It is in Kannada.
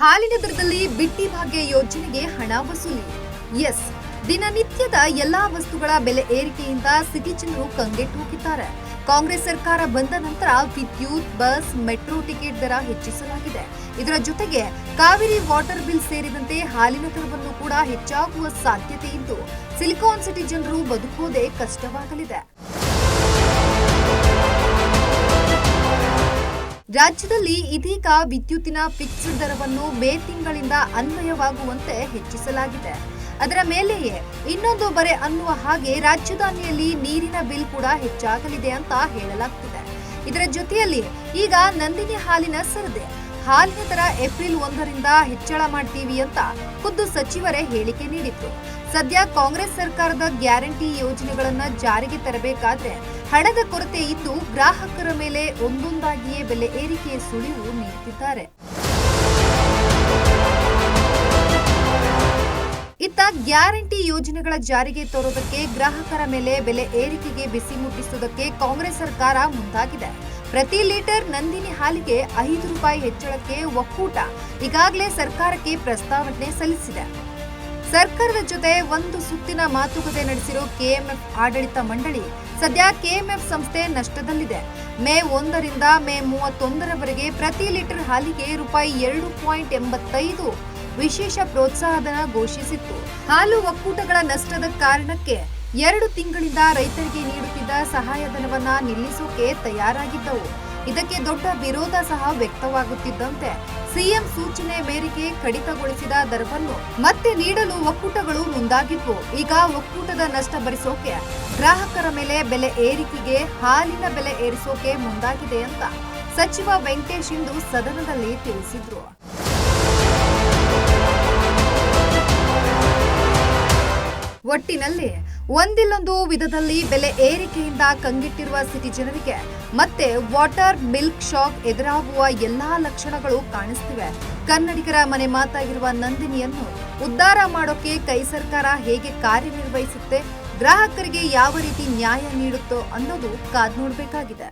ಹಾಲಿನ ದರದಲ್ಲಿ ಬಿಟ್ಟಿ ಭಾಗ್ಯ ಯೋಜನೆಗೆ ಹಣ ವಸೂಲಿ. ಎಸ್, ದಿನನಿತ್ಯದ ಎಲ್ಲಾ ವಸ್ತುಗಳ ಬೆಲೆ ಏರಿಕೆಯಿಂದ ಸಿಟಿ ಜನರು ಕಂಗೆಟ್ಟು ಹೋಗಿದ್ದಾರೆ. ಕಾಂಗ್ರೆಸ್ ಸರ್ಕಾರ ಬಂದ ನಂತರ ವಿದ್ಯುತ್, ಬಸ್, ಮೆಟ್ರೋ ಟಿಕೆಟ್ ದರ ಹೆಚ್ಚಿಸಲಾಗಿದೆ. ಇದರ ಜೊತೆಗೆ ಕಾವೇರಿ ವಾಟರ್ ಬಿಲ್ ಸೇರಿದಂತೆ ಹಾಲಿನ ದರವನ್ನು ಕೂಡ ಹೆಚ್ಚಾಗುವ ಸಾಧ್ಯತೆ ಇದ್ದು ಸಿಲಿಕಾನ್ ಸಿಟಿ ಜನರು ಬದುಕುವುದೇ ಕಷ್ಟವಾಗಲಿದೆ. ರಾಜ್ಯದಲ್ಲಿ ಇದೀಗ ವಿದ್ಯುತ್ತಿನ ಫಿಕ್ಸ್ಡ್ ದರವನ್ನು ಮೇ ತಿಂಗಳಿಂದ ಅನ್ವಯವಾಗುವಂತೆ ಹೆಚ್ಚಿಸಲಾಗಿದೆ. ಅದರ ಮೇಲೆಯೇ ಇನ್ನೊಂದು ಬರೆ ಅನ್ನುವ ಹಾಗೆ ರಾಜಧಾನಿಯಲ್ಲಿ ನೀರಿನ ಬಿಲ್ ಕೂಡ ಹೆಚ್ಚಾಗಲಿದೆ ಅಂತ ಹೇಳಲಾಗ್ತಿದೆ. ಇದರ ಜೊತೆಯಲ್ಲಿ ಈಗ ನಂದಿನಿ ಹಾಲಿನ ಸರದಿ. ಹಾಲಿನ ದರ ಏಪ್ರಿಲ್ 1ರಿಂದ ಹೆಚ್ಚಳ ಮಾಡ್ತೀವಿ ಅಂತ ಖುದ್ದು ಸಚಿವರೇ ಹೇಳಿಕೆ ನೀಡಿದ್ರು. ಸದ್ಯ ಕಾಂಗ್ರೆಸ್ ಸರ್ಕಾರದ ಗ್ಯಾರಂಟಿ ಯೋಜನೆಗಳನ್ನ ಜಾರಿಗೆ ತರಬೇಕಾದ್ರೆ ಹಣದ ಕೊರತೆ ಇದ್ದು ಗ್ರಾಹಕರ ಮೇಲೆ ಒಂದೊಂದಾಗಿಯೇ ಬೆಲೆ ಏರಿಕೆಯ ಸುಳಿವು ನೀಡುತ್ತಿದ್ದಾರೆ. ಇತ್ತ ಗ್ಯಾರಂಟಿ ಯೋಜನೆಗಳ ಜಾರಿಗೆ ತರೋದಕ್ಕೆ ಗ್ರಾಹಕರ ಮೇಲೆ ಬೆಲೆ ಏರಿಕೆಗೆ ಬಿಸಿ ಮುಟ್ಟಿಸುವುದಕ್ಕೆ ಕಾಂಗ್ರೆಸ್ ಸರ್ಕಾರ ಮುಂದಾಗಿದೆ. ಪ್ರತಿ ಲೀಟರ್ ನಂದಿನಿ ಹಾಲಿಗೆ 5 ರೂಪಾಯಿ ಹೆಚ್ಚಳಕ್ಕೆ ಒಕ್ಕೂಟ ಈಗಾಗಲೇ ಸರ್ಕಾರಕ್ಕೆ ಪ್ರಸ್ತಾವನೆ ಸಲ್ಲಿಸಿದೆ. ಸರ್ಕಾರದ ಜೊತೆ ಒಂದು ಸುತ್ತಿನ ಮಾತುಕತೆ ನಡೆಸಿರೋ ಕೆಎಂಎಫ್ ಆಡಳಿತ ಮಂಡಳಿ ಸದ್ಯ ಕೆಎಂಎಫ್ ಸಂಸ್ಥೆ ನಷ್ಟದಲ್ಲಿದೆ. ಮೇ 1ರಿಂದ ಮೇ 31ರವರೆಗೆ ಪ್ರತಿ ಲೀಟರ್ ಹಾಲಿಗೆ ರೂಪಾಯಿ 2.85 ವಿಶೇಷ ಪ್ರೋತ್ಸಾಹಧನ ಘೋಷಿಸಿತ್ತು. ಹಾಲು ಒಕ್ಕೂಟಗಳ ನಷ್ಟದ ಕಾರಣಕ್ಕೆ 2 ತಿಂಗಳಿಂದ ರೈತರಿಗೆ ನೀಡುತ್ತಿದ್ದ ಸಹಾಯಧನವನ್ನ ನಿಲ್ಲಿಸೋಕೆ ತಯಾರಾಗಿದ್ದವು. ಇದಕ್ಕೆ ದೊಡ್ಡ ವಿರೋಧ ಸಹ ವ್ಯಕ್ತವಾಗುತ್ತಿದ್ದಂತೆ ಸಿಎಂ ಸೂಚನೆ ಮೇರೆಗೆ ಕಡಿತಗೊಳಿಸಿದ ದರವನ್ನು ಮತ್ತೆ ನೀಡಲು ಒಕ್ಕೂಟಗಳು ಮುಂದಾಗಿದ್ವು. ಈಗ ಒಕ್ಕೂಟದ ನಷ್ಟ ಭರಿಸೋಕೆ ಗ್ರಾಹಕರ ಮೇಲೆ ಬೆಲೆ ಏರಿಕೆಗೆ ಹಾಲಿನ ಬೆಲೆ ಏರಿಸೋಕೆ ಮುಂದಾಗಿದೆ ಅಂತ ಸಚಿವ ವೆಂಕಟೇಶ್ ಇಂದು ಸದನದಲ್ಲಿ ತಿಳಿಸಿದ್ರು. ಒಟ್ಟಿನಲ್ಲಿ ಒಂದಿಲ್ಲೊಂದು ವಿಧದಲ್ಲಿ ಬೆಲೆ ಏರಿಕೆಯಿಂದ ಕಂಗೆಟ್ಟಿರುವ ಸಿಟಿ ಜನರಿಗೆ ಮತ್ತೆ ವಾಟರ್ ಮಿಲ್ಕ್ ಶಾಕ್ ಎದುರಾಗುವ ಎಲ್ಲಾ ಲಕ್ಷಣಗಳು ಕಾಣಿಸ್ತಿವೆ. ಕನ್ನಡಿಗರ ಮನೆ ಮಾತಾಗಿರುವ ನಂದಿನಿಯನ್ನು ಉದ್ಧಾರ ಮಾಡೋಕೆ ಕೈ ಸರ್ಕಾರ ಹೇಗೆ ಕಾರ್ಯನಿರ್ವಹಿಸುತ್ತೆ, ಗ್ರಾಹಕರಿಗೆ ಯಾವ ರೀತಿ ನ್ಯಾಯ ನೀಡುತ್ತೋ ಅನ್ನೋದು ಕಾದ್ ನೋಡಬೇಕಾಗಿದೆ.